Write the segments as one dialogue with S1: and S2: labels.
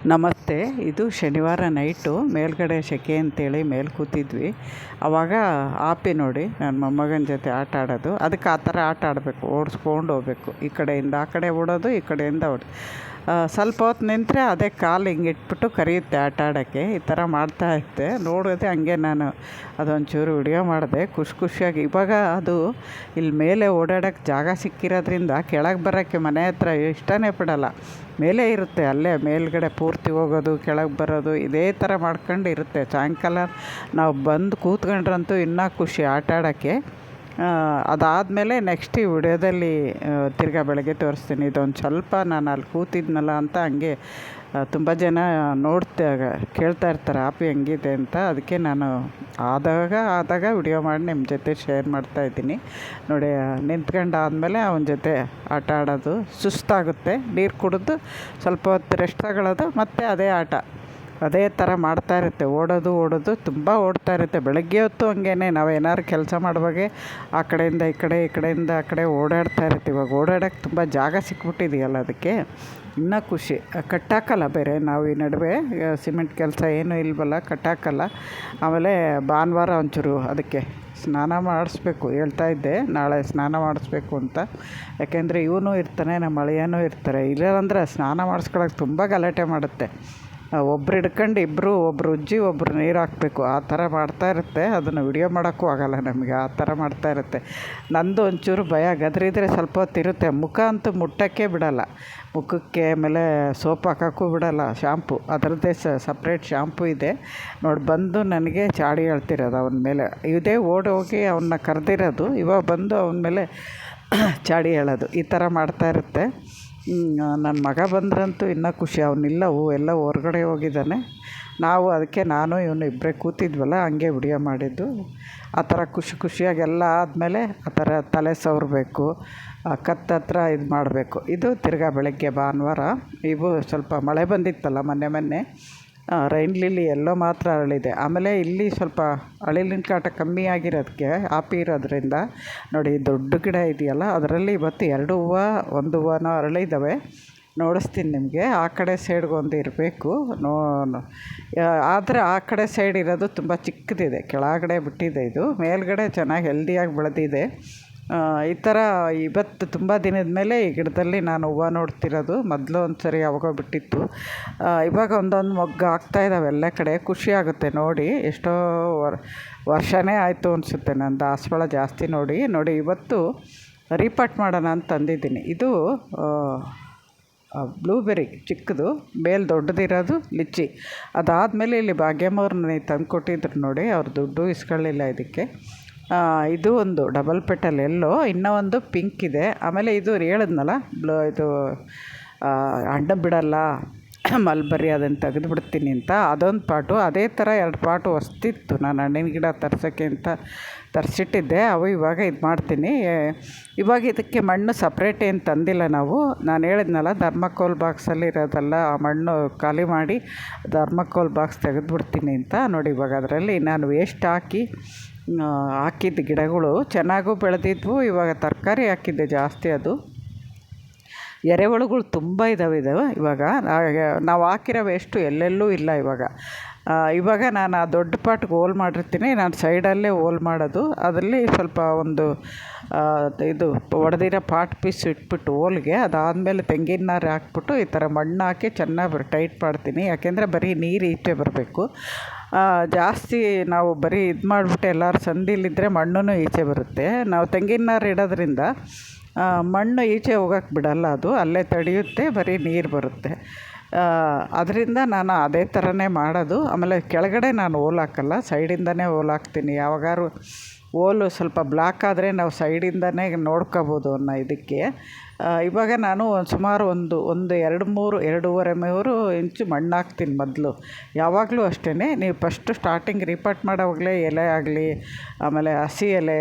S1: ನಮಸ್ತೆ. ಇದು ಶನಿವಾರ ನೈಟು ಮೇಲ್ಗಡೆ ಸೆಕೆ ಅಂತೇಳಿ ಮೇಲೆ ಕೂತಿದ್ವಿ. ಆವಾಗ ಆಪಿ ನೋಡಿ ನನ್ನ ಮೊಮ್ಮಗನ ಜೊತೆ ಆಟ ಆಡೋದು. ಅದಕ್ಕೆ ಆ ಥರ ಆಟ ಆಡಬೇಕು, ಓಡಿಸ್ಕೊಂಡು ಹೋಗ್ಬೇಕು. ಈ ಕಡೆಯಿಂದ ಆ ಕಡೆ ಓಡೋದು, ಈ ಕಡೆಯಿಂದ ಸ್ವಲ್ಪ ಹೊತ್ತು ನಿಂತರೆ ಅದೇ ಕಾಲು ಹಿಂಗೆ ಇಟ್ಬಿಟ್ಟು ಕರೆಯುತ್ತೆ ಆಟ ಆಡೋಕ್ಕೆ. ಈ ಥರ ಮಾಡ್ತಾಯಿದ್ದೆ. ನೋಡಿದೆ ಹಂಗೆ ನಾನು ಅದೊಂಚೂರು ವಿಡಿಯೋ ಮಾಡಿದೆ ಖುಷಿಯಾಗಿ. ಇವಾಗ ಅದು ಇಲ್ಲಿ ಮೇಲೆ ಓಡಾಡೋಕ್ಕೆ ಜಾಗ ಸಿಕ್ಕಿರೋದ್ರಿಂದ ಕೆಳಗೆ ಬರೋಕ್ಕೆ ಮನೆ ಹತ್ರ ಇಷ್ಟನೇ ಪಡಲ್ಲ. ಮೇಲೆ ಇರುತ್ತೆ, ಅಲ್ಲೇ ಮೇಲ್ಗಡೆ ಪೂರ್ತಿ ಹೋಗೋದು, ಕೆಳಗೆ ಬರೋದು, ಇದೇ ಥರ ಮಾಡ್ಕೊಂಡು ಇರುತ್ತೆ. ಸಾಯಂಕಾಲ ನಾವು ಬಂದು ಕೂತ್ಕೊಂಡ್ರಂತೂ ಇನ್ನೂ ಖುಷಿ ಆಟ ಆಡೋಕ್ಕೆ. ಅದಾದಮೇಲೆ ನೆಕ್ಸ್ಟ್ ಈ ವಿಡಿಯೋದಲ್ಲಿ ತಿರ್ಗಾ ಬೆಳಗ್ಗೆ ತೋರಿಸ್ತೀನಿ. ಇದೊಂದು ಸ್ವಲ್ಪ ನಾನು ಅಲ್ಲಿ ಕೂತಿದ್ನಲ್ಲ ಅಂತ ಹಂಗೆ ತುಂಬ ಜನ ಕೇಳ್ತಾ ಇರ್ತಾರೆ ಆಪಿ ಹೆಂಗಿದೆ ಅಂತ. ಅದಕ್ಕೆ ನಾನು ಆದಾಗ ವಿಡಿಯೋ ಮಾಡಿ ನಿಮ್ಮ ಜೊತೆ ಶೇರ್ ಮಾಡ್ತಾಯಿದ್ದೀನಿ ನೋಡಿ. ನಿಂತ್ಕೊಂಡಾದಮೇಲೆ ಅವನ ಜೊತೆ ಆಟ ಆಡೋದು, ಸುಸ್ತಾಗುತ್ತೆ, ನೀರು ಕುಡಿದು ಸ್ವಲ್ಪ ಹೊತ್ತು ರೆಸ್ಟ್ ತಗೊಳ್ಳೋದು, ಮತ್ತು ಅದೇ ಆಟ ಅದೇ ಥರ ಮಾಡ್ತಾಯಿರುತ್ತೆ. ಓಡೋದು ತುಂಬ ಓಡ್ತಾ ಇರುತ್ತೆ. ಬೆಳಗ್ಗೆ ಹೊತ್ತು ಹಂಗೇ ನಾವು ಏನಾದ್ರು ಕೆಲಸ ಮಾಡುವಾಗೆ ಆ ಕಡೆಯಿಂದ ಈ ಕಡೆಯಿಂದ ಆ ಕಡೆ ಓಡಾಡ್ತಾ ಇರುತ್ತೆ. ಇವಾಗ ಓಡಾಡೋಕ್ಕೆ ತುಂಬ ಜಾಗ ಸಿಕ್ಬಿಟ್ಟಿದೆಯಲ್ಲ, ಅದಕ್ಕೆ ಇನ್ನೂ ಖುಷಿ. ಕಟ್ಟಾಕಲ್ಲ ಬೇರೆ ನಾವು ಈ ನಡುವೆ ಸಿಮೆಂಟ್ ಕೆಲಸ ಏನೂ ಇಲ್ವಲ್ಲ, ಕಟ್ಟಾಕಲ್ಲ. ಆಮೇಲೆ ಭಾನುವಾರ ಒಂಚೂರು ಅದಕ್ಕೆ ಸ್ನಾನ ಮಾಡಿಸ್ಬೇಕು. ಹೇಳ್ತಾಯಿದ್ದೆ ನಾಳೆ ಸ್ನಾನ ಮಾಡಿಸ್ಬೇಕು ಅಂತ. ಯಾಕೆಂದರೆ ಇವನು ಇರ್ತಾನೆ, ನಮ್ಮ ಅಳಿಯನೂ ಇರ್ತಾರೆ. ಇಲ್ಲಾಂದರೆ ಸ್ನಾನ ಮಾಡಿಸ್ಕೊಳಕ್ಕೆ ತುಂಬ ಗಲಾಟೆ ಮಾಡುತ್ತೆ. ಒಬ್ರು ಹಿಡ್ಕೊಂಡು ಇಬ್ಬರು, ಒಬ್ಬರು ಉಜ್ಜಿ ಒಬ್ಬರು ನೀರು ಹಾಕಬೇಕು. ಆ ಥರ ಮಾಡ್ತಾಯಿರುತ್ತೆ. ಅದನ್ನು ವಿಡಿಯೋ ಮಾಡೋಕ್ಕೂ ಆಗೋಲ್ಲ ನಮಗೆ, ಆ ಥರ ಮಾಡ್ತಾಯಿರುತ್ತೆ. ನಂದು ಒಂಚೂರು ಭಯ, ಗದರಿದ್ರೆ ಸ್ವಲ್ಪ ಹೊತ್ತಿರುತ್ತೆ. ಮುಖ ಅಂತೂ ಮುಟ್ಟೋಕ್ಕೆ ಬಿಡೋಲ್ಲ, ಮುಖಕ್ಕೆ. ಆಮೇಲೆ ಸೋಪ್ ಹಾಕೋಕ್ಕೂ ಬಿಡೋಲ್ಲ. ಶಾಂಪು ಅದರದ್ದೇ ಸಪ್ರೇಟ್ ಶಾಂಪು ಇದೆ ನೋಡಿ. ಬಂದು ನನಗೆ ಚಾಡಿ ಹೇಳ್ತಿರೋದು ಅವನ ಮೇಲೆ. ಇದೇ ಹೋಗಿ ಅವನ್ನ ಕರೆದಿರೋದು, ಇವಾಗ ಬಂದು ಅವನ ಮೇಲೆ ಚಾಡಿ ಹೇಳೋದು. ಈ ಥರ ಮಾಡ್ತಾಯಿರುತ್ತೆ. ನನ್ನ ಮಗ ಬಂದ್ರಂತೂ ಇನ್ನೂ ಖುಷಿ. ಅವನಿಲ್ಲ, ಎಲ್ಲ ಹೊರಗಡೆ ಹೋಗಿದ್ದಾನೆ. ಅದಕ್ಕೆ ನಾನು ಇವನು ಇಬ್ಬರೇ ಕೂತಿದ್ವಲ್ಲ, ಹಂಗೆ ವಿಡಿಯೋ ಮಾಡಿದ್ದು. ಆ ಥರ ಖುಷಿಯಾಗಿ ಎಲ್ಲ ಆದಮೇಲೆ ಆ ಥರ ತಲೆ ಸವರಬೇಕು, ಕತ್ತತ್ರ ಇದು ಮಾಡಬೇಕು. ಇದು ತಿರ್ಗಾ ಬೆಳಗ್ಗೆ ಭಾನುವಾರ. ಇವು ಸ್ವಲ್ಪ ಮಳೆ ಬಂದಿತ್ತಲ್ಲ ಮೊನ್ನೆ, ರೈನ್ ಲಿಲ್ಲಿ ಎಲ್ಲೋ ಮಾತ್ರ ಅರಳಿದೆ. ಆಮೇಲೆ ಇಲ್ಲಿ ಸ್ವಲ್ಪ ಅಳಿಲಿನ ಕಾಟ ಕಮ್ಮಿ ಆಗಿರೋದಕ್ಕೆ ಆಪಿ ಇರೋದ್ರಿಂದ ನೋಡಿ, ದೊಡ್ಡ ಗಿಡ ಇದೆಯಲ್ಲ, ಅದರಲ್ಲಿ ಇವತ್ತು 2 ಹೂವು, 1 ಹೂವನೋ ಅರಳಿದ್ದಾವೆ. ನೋಡಿಸ್ತೀನಿ ನಿಮಗೆ. ಆ ಕಡೆ ಸೈಡ್ಗೊಂದು ಇರಬೇಕು. ಆದರೆ ಆ ಕಡೆ ಸೈಡ್ ಇರೋದು ತುಂಬ ಚಿಕ್ಕದಿದೆ, ಕೆಳಗಡೆ ಬಿಟ್ಟಿದೆ. ಇದು ಮೇಲ್ಗಡೆ ಚೆನ್ನಾಗಿ ಹೆಲ್ದಿಯಾಗಿ ಬೆಳೆದಿದೆ. ಈ ಥರ ಇವತ್ತು ತುಂಬ ದಿನದ ಮೇಲೆ ಈ ಗಿಡದಲ್ಲಿ ನಾನು ಹೂವು ನೋಡ್ತಿರೋದು. ಮೊದಲು ಒಂದು ಸರಿ ಯಾವಾಗೋ ಬಿಟ್ಟಿತ್ತು. ಇವಾಗ ಒಂದೊಂದು ಮೊಗ್ಗು ಆಗ್ತಾಯಿದ್ದಾವೆ ಎಲ್ಲ ಕಡೆ. ಖುಷಿಯಾಗುತ್ತೆ ನೋಡಿ. ಎಷ್ಟೋ ವರ್ಷನೇ ಆಯಿತು ಅನಿಸುತ್ತೆ ನಾನು ದಾಸವಾಳ ಜಾಸ್ತಿ ನೋಡಿ. ಇವತ್ತು ರೀಪಾಟ್ ಮಾಡೋಣ ಅಂತ ತಂದಿದ್ದೀನಿ. ಇದು ಬ್ಲೂಬೆರಿ ಚಿಕ್ಕದು, ಮೇಲೆ ದೊಡ್ಡದಿರೋದು ಲಿಚ್ಚಿ. ಅದಾದಮೇಲೆ ಇಲ್ಲಿ ಭಾಗ್ಯಮ್ಮವ್ರನ್ನ ತಂದು ಕೊಟ್ಟಿದ್ರು ನೋಡಿ. ಅವ್ರು ದುಡ್ಡು ಇಸ್ಕೊಳ್ಳಿಲ್ಲ ಇದಕ್ಕೆ. ಇದು ಒಂದು ಡಬಲ್ ಪೆಟಲ್ ಎಲ್ಲೋ, ಇನ್ನೂ ಒಂದು ಪಿಂಕ್ ಇದೆ. ಆಮೇಲೆ ಇದು ಹೇಳಿದ್ನಲ್ಲ, ಇದು ಹಣ್ಣು ಬಿಡಲ್ಲ ಮಲ್ಬರಿ, ಅದನ್ನು ತೆಗೆದುಬಿಡ್ತೀನಿ ಅಂತ, ಅದೊಂದು ಪಾಟು. ಅದೇ ಥರ 2 ಪಾಟು ಹೊಸ್ತಿತ್ತು, ನಾನು ಹಣ್ಣಿನ ಗಿಡ ತರ್ಸೋಕ್ಕೆ ಅಂತ ತರಿಸಿಟ್ಟಿದ್ದೆ. ಅವು ಇವಾಗ ಇದು ಮಾಡ್ತೀನಿ. ಇವಾಗ ಇದಕ್ಕೆ ಮಣ್ಣು ಸಪ್ರೇಟ್ ಏನು ತಂದಿಲ್ಲ ನಾವು. ನಾನು ಹೇಳಿದ್ನಲ್ಲ, ಧರ್ಮಕೋಲ್ ಬಾಕ್ಸಲ್ಲಿ ಇರೋದಲ್ಲ, ಆ ಮಣ್ಣು ಖಾಲಿ ಮಾಡಿ ಧರ್ಮಕೋಲ್ ಬಾಕ್ಸ್ ತೆಗೆದುಬಿಡ್ತೀನಿ ಅಂತ ನೋಡಿ. ಇವಾಗ ಅದರಲ್ಲಿ ನಾನು ವೇಸ್ಟ್ ಹಾಕಿದ್ದ ಗಿಡಗಳು ಚೆನ್ನಾಗೂ ಬೆಳೆದಿದ್ವು. ಇವಾಗ ತರಕಾರಿ ಹಾಕಿದ್ದೆ ಜಾಸ್ತಿ. ಅದು ಎರೆಹುಳುಗಳು ತುಂಬ ಇದ್ದಾವೆ ಇವಾಗ. ನಾವು ಹಾಕಿರೋ ವೇಸ್ಟು ಎಲ್ಲೆಲ್ಲೂ ಇಲ್ಲ ಇವಾಗ ನಾನು ಆ ದೊಡ್ಡ ಪಾಟ್ಗೆ ಹೋಲ್ ಮಾಡಿರ್ತೀನಿ. ನಾನು ಸೈಡಲ್ಲೇ ಹೋಲ್ ಮಾಡೋದು. ಅದರಲ್ಲಿ ಸ್ವಲ್ಪ ಒಂದು ಇದು ಒಡೆದಿರೋ ಪಾಟ್ ಪೀಸ್ ಇಟ್ಬಿಟ್ಟು ಹೋಲ್ಗೆ, ಅದಾದಮೇಲೆ ತೆಂಗಿನ ನಾರು ಹಾಕ್ಬಿಟ್ಟು ಈ ಥರ ಮಣ್ಣು ಹಾಕಿ ಚೆನ್ನಾಗಿ ಟೈಟ್ ಮಾಡ್ತೀನಿ. ಯಾಕೆಂದರೆ ಬರೀ ನೀರು ಈಚೆ ಬರಬೇಕು. ಜಾಸ್ತಿ ನಾವು ಬರೀ ಇದು ಮಾಡಿಬಿಟ್ಟು ಎಲ್ಲರೂ ಸಂದಿಲಿದ್ದರೆ ಮಣ್ಣು ಈಚೆ ಬರುತ್ತೆ. ನಾವು ತೆಂಗಿನ ನಾರು ಇಡೋದ್ರಿಂದ ಮಣ್ಣು ಈಚೆ ಹೋಗೋಕ್ಕೆ ಬಿಡಲ್ಲ, ಅದು ಅಲ್ಲೇ ತಡೆಯುತ್ತೆ, ಬರೀ ನೀರು ಬರುತ್ತೆ. ಅದರಿಂದ ನಾನು ಅದೇ ಥರನೇ ಮಾಡೋದು. ಆಮೇಲೆ ಕೆಳಗಡೆ ನಾನು ಹೋಲ್ ಹಾಕಲ್ಲ, ಸೈಡಿಂದನೇ ಹೋಲ್ ಹಾಕ್ತೀನಿ. ಯಾವಾಗಾರು ಹೋಲು ಸ್ವಲ್ಪ ಬ್ಲಾಕ್ ಆದರೆ ನಾವು ಸೈಡಿಂದನೇ ನೋಡ್ಕೋಬೋದು ಅನ್ನೋ ಇದಕ್ಕೆ. ಇವಾಗ ನಾನು ಸುಮಾರು ಒಂದು 2-3 ಇಂಚು ಮಣ್ಣು ಹಾಕ್ತೀನಿ ಮೊದಲು. ಯಾವಾಗಲೂ ಅಷ್ಟೇ, ನೀವು ಫಸ್ಟು ಸ್ಟಾರ್ಟಿಂಗ್ ರೀಪಾಟ್ ಮಾಡೋವಾಗಲೇ ಎಲೆ ಆಗಲಿ, ಆಮೇಲೆ ಹಸಿ ಎಲೆ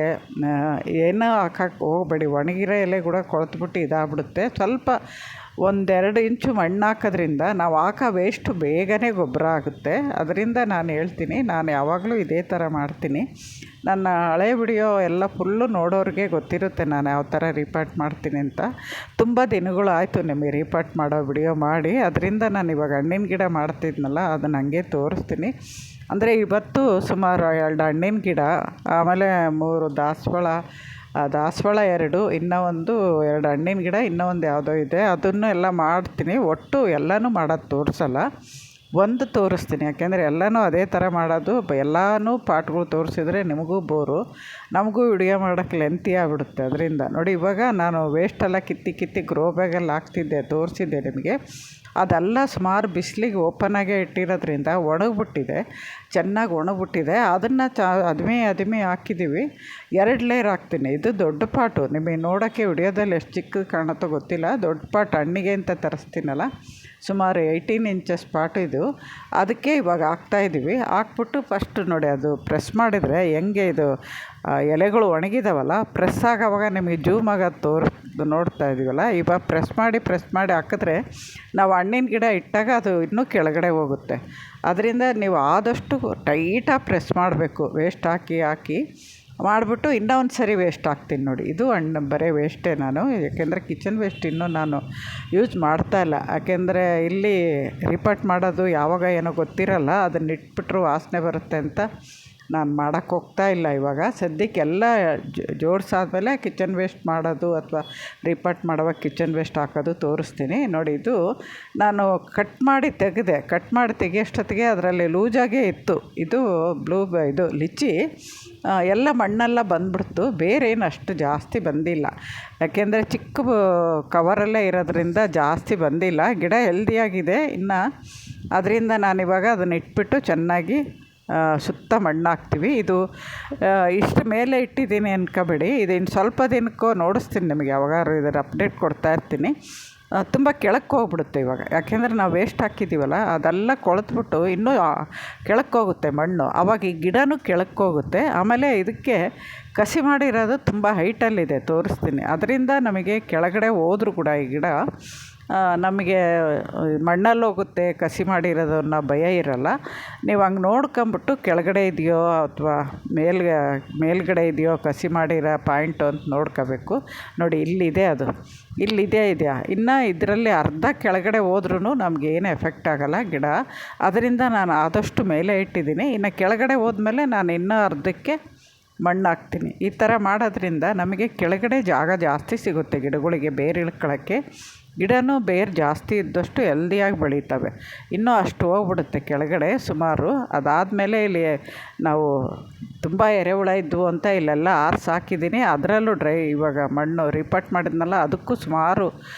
S1: ಏನೂ ಹಾಕಕ್ಕೆ ಹೋಗಬೇಡಿ. ಒಣಗಿರೋ ಎಲೆ ಕೂಡ ಕೊಳೆತ್ಬಿಟ್ಟು ಇದಾಗ್ಬಿಡುತ್ತೆ. ಸ್ವಲ್ಪ 1-2 ಇಂಚು ಮಣ್ಣು ಹಾಕೋದ್ರಿಂದ ನಾವು ಹಾಕೋ ವೇಸ್ಟು ಬೇಗನೆ ಗೊಬ್ಬರ ಆಗುತ್ತೆ. ಅದರಿಂದ ನಾನು ಹೇಳ್ತೀನಿ, ನಾನು ಯಾವಾಗಲೂ ಇದೇ ಥರ ಮಾಡ್ತೀನಿ. ನನ್ನ ಹಳೆ ವಿಡಿಯೋ ಎಲ್ಲ ಫುಲ್ಲು ನೋಡೋರಿಗೆ ಗೊತ್ತಿರುತ್ತೆ ನಾನು ಯಾವ ಥರ ರೀಪಾಟ್ ಮಾಡ್ತೀನಿ ಅಂತ. ತುಂಬ ದಿನಗಳು ಆಯಿತು ನಿಮಗೆ ರೀಪಾಟ್ ಮಾಡೋ ವಿಡಿಯೋ ಮಾಡಿ. ಅದರಿಂದ ನಾನು ಇವಾಗ ಹಣ್ಣಿನ ಗಿಡ ಮಾಡ್ತಿದ್ನಲ್ಲ ಅದನ್ನು ಹಂಗೆ ತೋರಿಸ್ತೀನಿ. ಅಂದರೆ ಇವತ್ತು ಸುಮಾರು 2 ಹಣ್ಣಿನ ಗಿಡ, ಆಮೇಲೆ 3 ದಾಸವಾಳ 2, ಇನ್ನೂ 2 ಹಣ್ಣಿನ ಗಿಡ, ಇನ್ನೂ ಒಂದು ಯಾವುದೋ ಇದೆ, ಅದನ್ನು ಎಲ್ಲ ಮಾಡ್ತೀನಿ. ಒಟ್ಟು ಎಲ್ಲನೂ ಮಾಡೋದು ತೋರಿಸಲ್ಲ, ಒಂದು ತೋರಿಸ್ತೀನಿ. ಯಾಕೆಂದರೆ ಎಲ್ಲನೂ ಅದೇ ಥರ ಮಾಡೋದು, ಎಲ್ಲನೂ ಪಾಟ್ಗಳು ತೋರಿಸಿದ್ರೆ ನಿಮಗೂ ಬೋರು, ನಮಗೂ ವಿಡಿಯೋ ಮಾಡೋಕ್ಕೆ ಲೆಂತಿ ಆಗಿಬಿಡುತ್ತೆ. ಅದರಿಂದ ನೋಡಿ, ಇವಾಗ ನಾನು ವೇಸ್ಟೆಲ್ಲ ಕಿತ್ತಿ ಗ್ರೋ ಬ್ಯಾಗಲ್ಲಿ ಹಾಕ್ತಿದ್ದೆ, ತೋರಿಸಿದ್ದೆ ನಿಮಗೆ. ಅದೆಲ್ಲ ಸುಮಾರು ಬಿಸಿಲಿಗೆ ಓಪನಾಗೇ ಇಟ್ಟಿರೋದ್ರಿಂದ ಒಣಗಿಬಿಟ್ಟಿದೆ, ಚೆನ್ನಾಗಿ ಒಣಗಿಬಿಟ್ಟಿದೆ. ಅದನ್ನು ಅದುಮೆ ಹಾಕಿದ್ದೀವಿ. 2 ಲೇಯರ್ ಹಾಕ್ತೀನಿ. ಇದು ದೊಡ್ಡ ಪಾಟು, ನಿಮಗೆ ನೋಡೋಕ್ಕೆ ವಿಡಿಯೋದಲ್ಲಿ ಎಷ್ಟು ಚಿಕ್ಕದು ಕಾಣುತ್ತೋ ಗೊತ್ತಿಲ್ಲ. ದೊಡ್ಡ ಪಾಟ್ ಹಣ್ಣಿಗೆ ಅಂತ ತರಿಸ್ತೀನಲ್ಲ, ಸುಮಾರು 18 ಇಂಚಸ್ ಪಾಟು ಇದು. ಅದಕ್ಕೆ ಇವಾಗ ಹಾಕ್ತಾಯಿದ್ದೀವಿ. ಹಾಕ್ಬಿಟ್ಟು ಫಸ್ಟ್ ನೋಡಿ, ಅದು ಪ್ರೆಸ್ ಮಾಡಿದರೆ ಹೆಂಗೆ ಇದು ಎಲೆಗಳು ಒಣಗಿದಾವಲ್ಲ, ಪ್ರೆಸ್ ಆಗೋವಾಗ ನಿಮಗೆ ಜೂಮ್ ಆಗೋದು ನೋಡ್ತಾ ಇದ್ದೀವಲ್ಲ. ಇವಾಗ ಪ್ರೆಸ್ ಮಾಡಿ ಹಾಕಿದ್ರೆ ನಾವು ಹಣ್ಣಿನ ಗಿಡ ಇಟ್ಟಾಗ ಅದು ಇನ್ನೂ ಕೆಳಗಡೆ ಹೋಗುತ್ತೆ. ಅದರಿಂದ ನೀವು ಆದಷ್ಟು ಟೈಟಾಗಿ ಪ್ರೆಸ್ ಮಾಡಬೇಕು. ವೇಸ್ಟ್ ಹಾಕಿ ಮಾಡಿಬಿಟ್ಟು ಇನ್ನೂ ಒಂದು ಸರಿ ವೇಸ್ಟ್ ಹಾಕ್ತೀನಿ ನೋಡಿ. ಇದು ಹಣ್ಣು ಬರೀ ವೇಸ್ಟೇ ನಾನು, ಯಾಕೆಂದರೆ ಕಿಚನ್ ವೇಸ್ಟ್ ಇನ್ನೂ ನಾನು ಯೂಸ್ ಮಾಡ್ತಾಯಿಲ್ಲ. ಯಾಕೆಂದರೆ ಇಲ್ಲಿ ರಿಪೋರ್ಟ್ ಮಾಡೋದು ಯಾವಾಗ ಏನೋ ಗೊತ್ತಿರಲ್ಲ, ಅದನ್ನ ಇಟ್ಬಿಟ್ರು ವಾಸನೆ ಬರುತ್ತೆ ಅಂತ ನಾನು ಮಾಡೋಕ್ಕೆ ಹೋಗ್ತಾಯಿಲ್ಲ. ಇವಾಗ ಸದ್ಯಕ್ಕೆಲ್ಲ ಜೋಡಿಸಾದ್ಮೇಲೆ ಕಿಚನ್ ವೇಸ್ಟ್ ಮಾಡೋದು ಅಥವಾ ರಿಪೋರ್ಟ್ ಮಾಡುವಾಗ ಕಿಚನ್ ವೇಸ್ಟ್ ಹಾಕೋದು ತೋರಿಸ್ತೀನಿ ನೋಡಿ. ಇದು ನಾನು ಕಟ್ ಮಾಡಿ ತೆಗಿಯೋಷ್ಟೊತ್ತಿಗೆ ಅದರಲ್ಲಿ ಲೂಸಾಗೇ ಇತ್ತು. ಇದು ಇದು ಲಿಚ್ಚಿ ಎಲ್ಲ ಮಣ್ಣೆಲ್ಲ ಬಂದ್ಬಿಡ್ತು, ಬೇರೆ ಏನು ಅಷ್ಟು ಜಾಸ್ತಿ ಬಂದಿಲ್ಲ. ಯಾಕೆಂದರೆ ಚಿಕ್ಕ ಕವರಲ್ಲೇ ಇರೋದ್ರಿಂದ ಜಾಸ್ತಿ ಬಂದಿಲ್ಲ. ಗಿಡ ಹೆಲ್ದಿಯಾಗಿದೆ ಇನ್ನು. ಅದರಿಂದ ನಾನಿವಾಗ ಅದನ್ನು ಇಟ್ಬಿಟ್ಟು ಚೆನ್ನಾಗಿ ಸುತ್ತ ಮಣ್ಣು ಹಾಕ್ತೀವಿ. ಇದು ಇಷ್ಟು ಮೇಲೆ ಇಟ್ಟಿದ್ದೀನಿ ಅನ್ಕೋಬೇಡಿ, ಇದು ಇನ್ನು ಸ್ವಲ್ಪ ದಿನಕ್ಕೂ ನೋಡಿಸ್ತೀನಿ ನಿಮಗೆ, ಯಾವಾಗಾದ್ರು ಇದರ ಅಪ್ಡೇಟ್ ಕೊಡ್ತಾ ಇರ್ತೀನಿ. ತುಂಬ ಕೆಳಕ್ಕೆ ಹೋಗ್ಬಿಡುತ್ತೆ ಇವಾಗ, ಯಾಕೆಂದರೆ ನಾವು ವೇಸ್ಟ್ ಹಾಕಿದ್ದೀವಲ್ಲ ಅದೆಲ್ಲ ಕೊಳೆತ್ಬಿಟ್ಟು ಇನ್ನೂ ಕೆಳಕ್ಕೆ ಹೋಗುತ್ತೆ ಮಣ್ಣು. ಆವಾಗ ಈ ಗಿಡನೂ ಕೆಳಕ್ಕೆ ಹೋಗುತ್ತೆ. ಆಮೇಲೆ ಇದಕ್ಕೆ ಕಸಿ ಮಾಡಿರೋದು ತುಂಬ ಹೈಟಲ್ಲಿದೆ, ತೋರಿಸ್ತೀನಿ. ಅದರಿಂದ ನಮಗೆ ಕೆಳಗಡೆ ಹೋದರೂ ಕೂಡ ಈ ಗಿಡ ನಮಗೆ ಮಣ್ಣಲ್ಲಿ ಹೋಗುತ್ತೆ, ಕಸಿ ಮಾಡಿರೋದನ್ನ ಭಯ ಇರಲ್ಲ. ನೀವು ಹಂಗೆ ನೋಡ್ಕೊಂಬಿಟ್ಟು ಕೆಳಗಡೆ ಇದೆಯೋ ಅಥವಾ ಮೇಲ್ಗಡೆ ಇದೆಯೋ ಕಸಿ ಮಾಡಿರೋ ಪಾಯಿಂಟು ಅಂತ ನೋಡ್ಕೋಬೇಕು ನೋಡಿ. ಇಲ್ಲಿದೆ, ಅದು ಇದೆಯಾ. ಇನ್ನು ಇದರಲ್ಲಿ ಅರ್ಧ ಕೆಳಗಡೆ ಹೋದ್ರೂ ನಮಗೇನು ಎಫೆಕ್ಟ್ ಆಗೋಲ್ಲ ಗಿಡ. ಅದರಿಂದ ನಾನು ಆದಷ್ಟು ಮೇಲೆ ಇಟ್ಟಿದ್ದೀನಿ. ಇನ್ನು ಕೆಳಗಡೆ ಹೋದ್ಮೇಲೆ ನಾನು ಇನ್ನೂ ಅರ್ಧಕ್ಕೆ ಮಣ್ಣು ಹಾಕ್ತೀನಿ. ಈ ಥರ ಮಾಡೋದ್ರಿಂದ ನಮಗೆ ಕೆಳಗಡೆ ಜಾಗ ಜಾಸ್ತಿ ಸಿಗುತ್ತೆ ಗಿಡಗಳಿಗೆ ಬೇರು ಇಳ್ಕೊಳ್ಳೋಕ್ಕೆ. ಗಿಡನೂ ಬೇರು ಜಾಸ್ತಿ ಇದ್ದಷ್ಟು ಹೆಲ್ದಿಯಾಗಿ ಬೆಳೀತವೆ. ಇನ್ನೂ ಅಷ್ಟು ಹೋಗ್ಬಿಡುತ್ತೆ ಕೆಳಗಡೆ ಸುಮಾರು. ಅದಾದಮೇಲೆ ಇಲ್ಲಿ ನಾವು ತುಂಬ ಎರೆಹುಳ ಇದ್ವು ಅಂತ ಇಲ್ಲೆಲ್ಲ ಆರಿಸಿ ಹಾಕಿದ್ದೀನಿ. ಅದರಲ್ಲೂ ಇವಾಗ ಮಣ್ಣು ರಿಪೋರ್ಟ್ ಮಾಡಿದ್ನಲ್ಲ, ಅದಕ್ಕೂ ಸುಮಾರು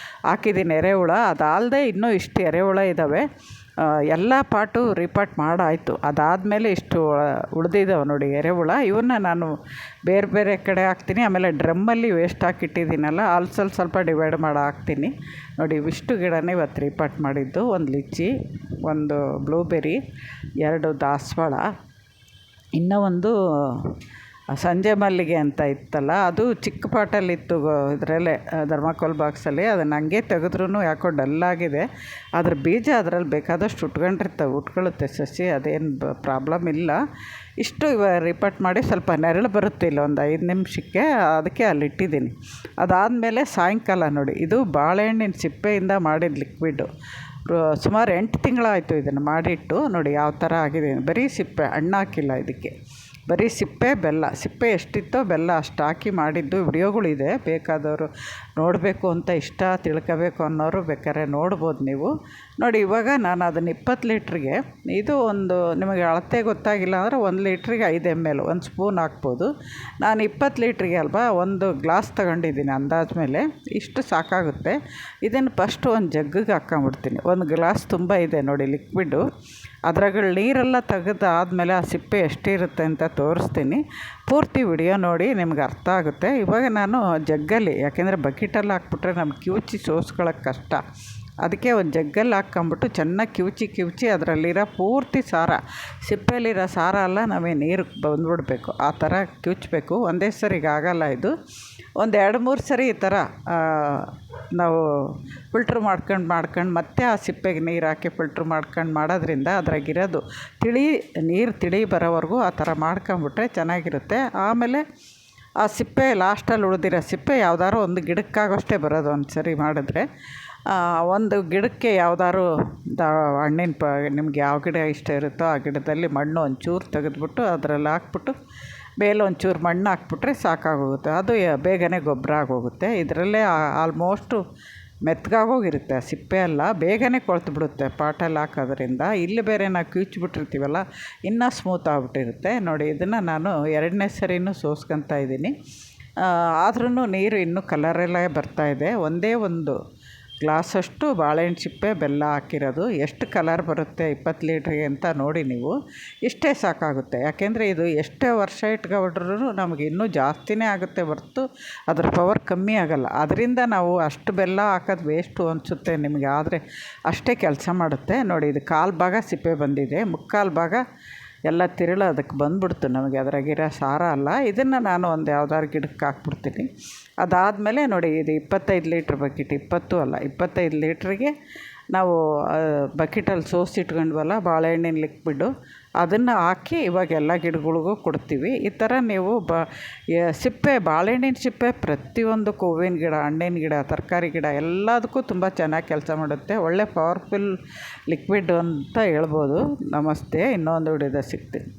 S1: ಹಾಕಿದ್ದೀನಿ ಎರೆಹುಳ. ಅದಲ್ಲದೆ ಇನ್ನೂ ಇಷ್ಟು ಎರೆಹುಳ ಇದ್ದಾವೆ. ಎಲ್ಲ ಪಾಟು ರಿಪೋರ್ಟ್ ಮಾಡಾಯಿತು. ಅದಾದಮೇಲೆ ಇಷ್ಟು ಉಳಿದಿದ್ದಾವೆ ನೋಡಿ ಎರೆಹುಳ. ಇವನ್ನ ನಾನು ಬೇರೆ ಕಡೆ ಹಾಕ್ತೀನಿ. ಆಮೇಲೆ ಡ್ರಮ್ಮಲ್ಲಿ ವೇಸ್ಟ್ ಹಾಕಿಟ್ಟಿದ್ದೀನಲ್ಲ, ಅಲ್ಲಿ ಸ್ವಲ್ಪ ಡಿವೈಡ್ ಮಾಡಿ ಹಾಕ್ತೀನಿ ನೋಡಿ. ಇವಿಷ್ಟು ಗಿಡನೇ ಇವತ್ತು ರಿಪೋರ್ಟ್ ಮಾಡಿದ್ದು. ಒಂದು ಲಿಚ್ಚಿ, ಒಂದು ಬ್ಲೂಬೆರಿ, 2 ದಾಸವಾಳ, ಇನ್ನೂ ಒಂದು ಸಂಜೆ ಮಲ್ಲಿಗೆ ಅಂತ ಇತ್ತಲ್ಲ, ಅದು ಚಿಕ್ಕ ಪಾಟಲ್ಲಿತ್ತು ಇದರಲ್ಲೇ ಧರ್ಮಾಕೋಲ್ ಬಾಕ್ಸಲ್ಲಿ. ಅದನ್ನು ಹಂಗೆ ತೆಗೆದ್ರೂ ಯಾಕೋ ಡಲ್ಲಾಗಿದೆ. ಅದ್ರ ಬೀಜ ಅದರಲ್ಲಿ ಬೇಕಾದಷ್ಟು ಉಟ್ಕೊಳ್ಳುತ್ತೆ ಸಸಿ, ಅದೇನು ಪ್ರಾಬ್ಲಮ್ ಇಲ್ಲ. ಇಷ್ಟು ರಿಪೋರ್ಟ್ ಮಾಡಿ ಸ್ವಲ್ಪ ನೆರಳು ಬರುತ್ತೆ ಇಲ್ಲ ಒಂದು 5 ನಿಮಿಷಕ್ಕೆ, ಅದಕ್ಕೆ ಅಲ್ಲಿ ಇಟ್ಟಿದ್ದೀನಿ. ಅದಾದಮೇಲೆ ಸಾಯಂಕಾಲ ನೋಡಿ, ಇದು ಬಾಳೆಹಣ್ಣಿನ ಸಿಪ್ಪೆಯಿಂದ ಮಾಡಿದ ಲಿಕ್ವಿಡ್ಡು. ಸುಮಾರು 8 ತಿಂಗಳಾಯಿತು ಇದನ್ನು ಮಾಡಿಟ್ಟು. ನೋಡಿ ಯಾವ ಥರ ಆಗಿದೆ. ಬರೀ ಸಿಪ್ಪೆ, ಹಣ್ಣು ಹಾಕಿಲ್ಲ ಇದಕ್ಕೆ, ಬರೀ ಸಿಪ್ಪೆ ಎಷ್ಟಿತ್ತೋ ಬೆಲ್ಲ ಅಷ್ಟು ಹಾಕಿ ಮಾಡಿದ್ದು ವಿಡಿಯೋಗಳಿದೆ. ಬೇಕಾದವರು ನೋಡಬೇಕು ಅಂತ ತಿಳ್ಕೋಬೇಕು ಅನ್ನೋರು ಬೇಕಾದ್ರೆ ನೋಡ್ಬೋದು ನೀವು ನೋಡಿ. ಇವಾಗ ನಾನು ಅದನ್ನು 20 ಲೀಟ್ರಿಗೆ, ಇದು ಒಂದು ನಿಮಗೆ ಅಳತೆ ಗೊತ್ತಾಗಿಲ್ಲ ಅಂದರೆ 1 ಲೀಟ್ರಿಗೆ 5 ml 1 ಸ್ಪೂನ್ ಹಾಕ್ಬೋದು. ನಾನು 20 ಲೀಟ್ರಿಗೆ ಅಲ್ವಾ, 1 ಗ್ಲಾಸ್ ತಗೊಂಡಿದ್ದೀನಿ ಅಂದಾಜು ಮೇಲೆ. ಇಷ್ಟು ಸಾಕಾಗುತ್ತೆ. ಇದನ್ನು ಫಸ್ಟು ಒಂದು ಜಗ್ಗಿಗೆ ಹಾಕ್ಕೊಂಬಿಡ್ತೀನಿ. 1 ಗ್ಲಾಸ್ ತುಂಬ ಇದೆ ನೋಡಿ ಲಿಕ್ವಿಡ್ಡು. ಅದ್ರಾಗ ನೀರೆಲ್ಲ ತೆಗೆದಾದ್ಮೇಲೆ ಆ ಸಿಪ್ಪೆ ಎಷ್ಟಿರುತ್ತೆ ಅಂತ ತೋರಿಸ್ತೀನಿ. ಪೂರ್ತಿ ವಿಡಿಯೋ ನೋಡಿ, ನಿಮ್ಗೆ ಅರ್ಥ ಆಗುತ್ತೆ. ಇವಾಗ ನಾನು ಜಗ್ಗಲ್ಲಿ, ಯಾಕೆಂದರೆ ಬಕೆಟಲ್ಲಿ ಹಾಕ್ಬಿಟ್ರೆ ನಮ್ಗೆ ಕಿವುಚಿ ಸೋಸ್ಕೊಳ್ಳೋಕ್ಕೆ ಕಷ್ಟ. ಅದಕ್ಕೆ ಒಂದು ಜಗ್ಗಲ್ಲಿ ಹಾಕ್ಕೊಂಬಿಟ್ಟು ಚೆನ್ನಾಗಿ ಕಿವುಚಿ ಅದರಲ್ಲಿರೋ ಪೂರ್ತಿ ಸಾರ, ಸಿಪ್ಪೆಯಲ್ಲಿರೋ ಸಾರ ಎಲ್ಲ ನಮಗೆ ನೀರಿಗೆ ಬಂದುಬಿಡ್ಬೇಕು. ಆ ಥರ ಕಿವುಚಬೇಕು. ಒಂದೇ ಸರಿಗೆ ಆಗೋಲ್ಲ ಇದು. ಒಂದು 2-3 ಸರಿ ಈ ಥರ ನಾವು ಫಿಲ್ಟ್ರ್ ಮಾಡ್ಕೊಂಡು ಮತ್ತೆ ಆ ಸಿಪ್ಪೆಗೆ ನೀರು ಹಾಕಿ ಫಿಲ್ಟ್ರ್ ಮಾಡೋದ್ರಿಂದ ಅದ್ರಾಗಿರೋದು ನೀರು ತಿಳಿ ಬರೋವರೆಗೂ ಆ ಥರ ಮಾಡ್ಕೊಂಬಿಟ್ರೆ ಚೆನ್ನಾಗಿರುತ್ತೆ. ಆಮೇಲೆ ಆ ಸಿಪ್ಪೆ ಲಾಸ್ಟಲ್ಲಿ ಉಳಿದಿರೋ ಸಿಪ್ಪೆ ಯಾವ್ದಾದ್ರು ಒಂದು ಗಿಡಕ್ಕಾಗೋಷ್ಟೇ ಬರೋದು ಒಂದು ಸರಿ ಮಾಡಿದ್ರೆ. ಒಂದು ಗಿಡಕ್ಕೆ ಯಾವ್ದಾದ್ರು ಹಣ್ಣಿನ ನಿಮ್ಗೆ ಯಾವ ಗಿಡ ಇಷ್ಟ ಇರುತ್ತೋ ಆ ಗಿಡದಲ್ಲಿ ಮಣ್ಣು ಒಂಚೂರು ತೆಗೆದ್ಬಿಟ್ಟು ಅದರಲ್ಲಿ ಹಾಕ್ಬಿಟ್ಟು ಮೇಲೆ ಒಂಚೂರು ಮಣ್ಣು ಹಾಕ್ಬಿಟ್ರೆ ಸಾಕಾಗೋಗುತ್ತೆ. ಅದು ಬೇಗನೆ ಗೊಬ್ಬರ ಆಗೋಗುತ್ತೆ. ಇದರಲ್ಲೇ ಆಲ್ಮೋಸ್ಟು ಮೆತ್ತಗಾಗೋಗಿರುತ್ತೆ ಆ ಸಿಪ್ಪೆ ಎಲ್ಲ, ಬೇಗನೆ ಕೊಳ್ತು ಬಿಡುತ್ತೆ ಪಾಟಲ್ಲಿ ಹಾಕೋದ್ರಿಂದ. ಇಲ್ಲಿ ಬೇರೆ ನಾವು ಕಿವುಚ್ಬಿಟ್ಟಿರ್ತೀವಲ್ಲ, ಇನ್ನೂ ಸ್ಮೂತ್ ಆಗಿಬಿಟ್ಟಿರುತ್ತೆ. ನೋಡಿ, ಇದನ್ನು ನಾನು 2ನೇ ಸರಿನೂ ಸೋಸ್ಕೊತಾ ಇದ್ದೀನಿ. ಆದ್ರೂ ನೀರು ಇನ್ನೂ ಕಲರೆಲ್ಲ ಬರ್ತಾಯಿದೆ. ಒಂದೇ ಒಂದು ಗ್ಲಾಸಷ್ಟು ಬಾಳೆಹಣ್ಣು ಸಿಪ್ಪೆ ಬೆಲ್ಲ ಹಾಕಿರೋದು. ಎಷ್ಟು ಕಲರ್ ಬರುತ್ತೆ 20 ಲೀಟ್ರಿಗೆ ಅಂತ ನೋಡಿ ನೀವು. ಇಷ್ಟೇ ಸಾಕಾಗುತ್ತೆ. ಯಾಕೆಂದರೆ ಇದು ಎಷ್ಟೇ ವರ್ಷ ಇಟ್ಕೊಂಡ್ರೂ ನಮಗೆ ಇನ್ನೂ ಜಾಸ್ತಿನೇ ಆಗುತ್ತೆ ಹೊರ್ತು ಅದ್ರ ಪವರ್ ಕಮ್ಮಿ ಆಗೋಲ್ಲ. ಅದರಿಂದ ನಾವು ಅಷ್ಟು ಬೆಲ್ಲ ಹಾಕೋದು ವೇಸ್ಟು ಅನಿಸುತ್ತೆ ನಿಮಗೆ, ಆದರೆ ಅಷ್ಟೇ ಕೆಲಸ ಮಾಡುತ್ತೆ. ನೋಡಿ, ಇದು 1/4 ಭಾಗ ಸಿಪ್ಪೆ ಬಂದಿದೆ, 3/4 ಭಾಗ ಎಲ್ಲ ತಿರುಳು ಅದಕ್ಕೆ ಬಂದ್ಬಿಡ್ತು ನಮಗೆ, ಅದ್ರಾಗಿರೋ ಸಾರ ಅಲ್ಲ. ಇದನ್ನು ನಾನು ಒಂದು ಯಾವ್ದಾದ್ರು ಗಿಡಕ್ಕೆ ಹಾಕ್ಬಿಡ್ತೀನಿ. ಅದಾದಮೇಲೆ ನೋಡಿ, ಇದು 25 ಲೀಟ್ರ್ ಬಕೆಟ್, 20 ಅಲ್ಲ 25 ಲೀಟ್ರಿಗೆ ನಾವು ಬಕೆಟಲ್ಲಿ ಸೋಸಿಟ್ಕೊಂಡ್ವಲ್ಲ ಬಾಳೆಹಣ್ಣಿನ ಲಿಕ್ವಿಡ್ಡು, ಅದನ್ನು ಹಾಕಿ ಇವಾಗ ಎಲ್ಲ ಗಿಡಗಳಿಗೂ ಕೊಡ್ತೀವಿ. ಈ ಥರ ನೀವು ಸಿಪ್ಪೆ, ಬಾಳೆಹಣ್ಣಿನ ಸಿಪ್ಪೆ ಪ್ರತಿಯೊಂದಕ್ಕೂ, ಹೂವಿನ ಗಿಡ, ಹಣ್ಣಿನ ಗಿಡ, ತರಕಾರಿ ಗಿಡ ಎಲ್ಲದಕ್ಕೂ ತುಂಬ ಚೆನ್ನಾಗಿ ಕೆಲಸ ಮಾಡುತ್ತೆ. ಒಳ್ಳೆ ಪವರ್ಫುಲ್ ಲಿಕ್ವಿಡ್ ಅಂತ ಹೇಳ್ಬೋದು. ನಮಸ್ತೆ, ಇನ್ನೊಂದು ವಿಡಿಯೋದಲ್ಲಿ ಸಿಗ್ತೀನಿ.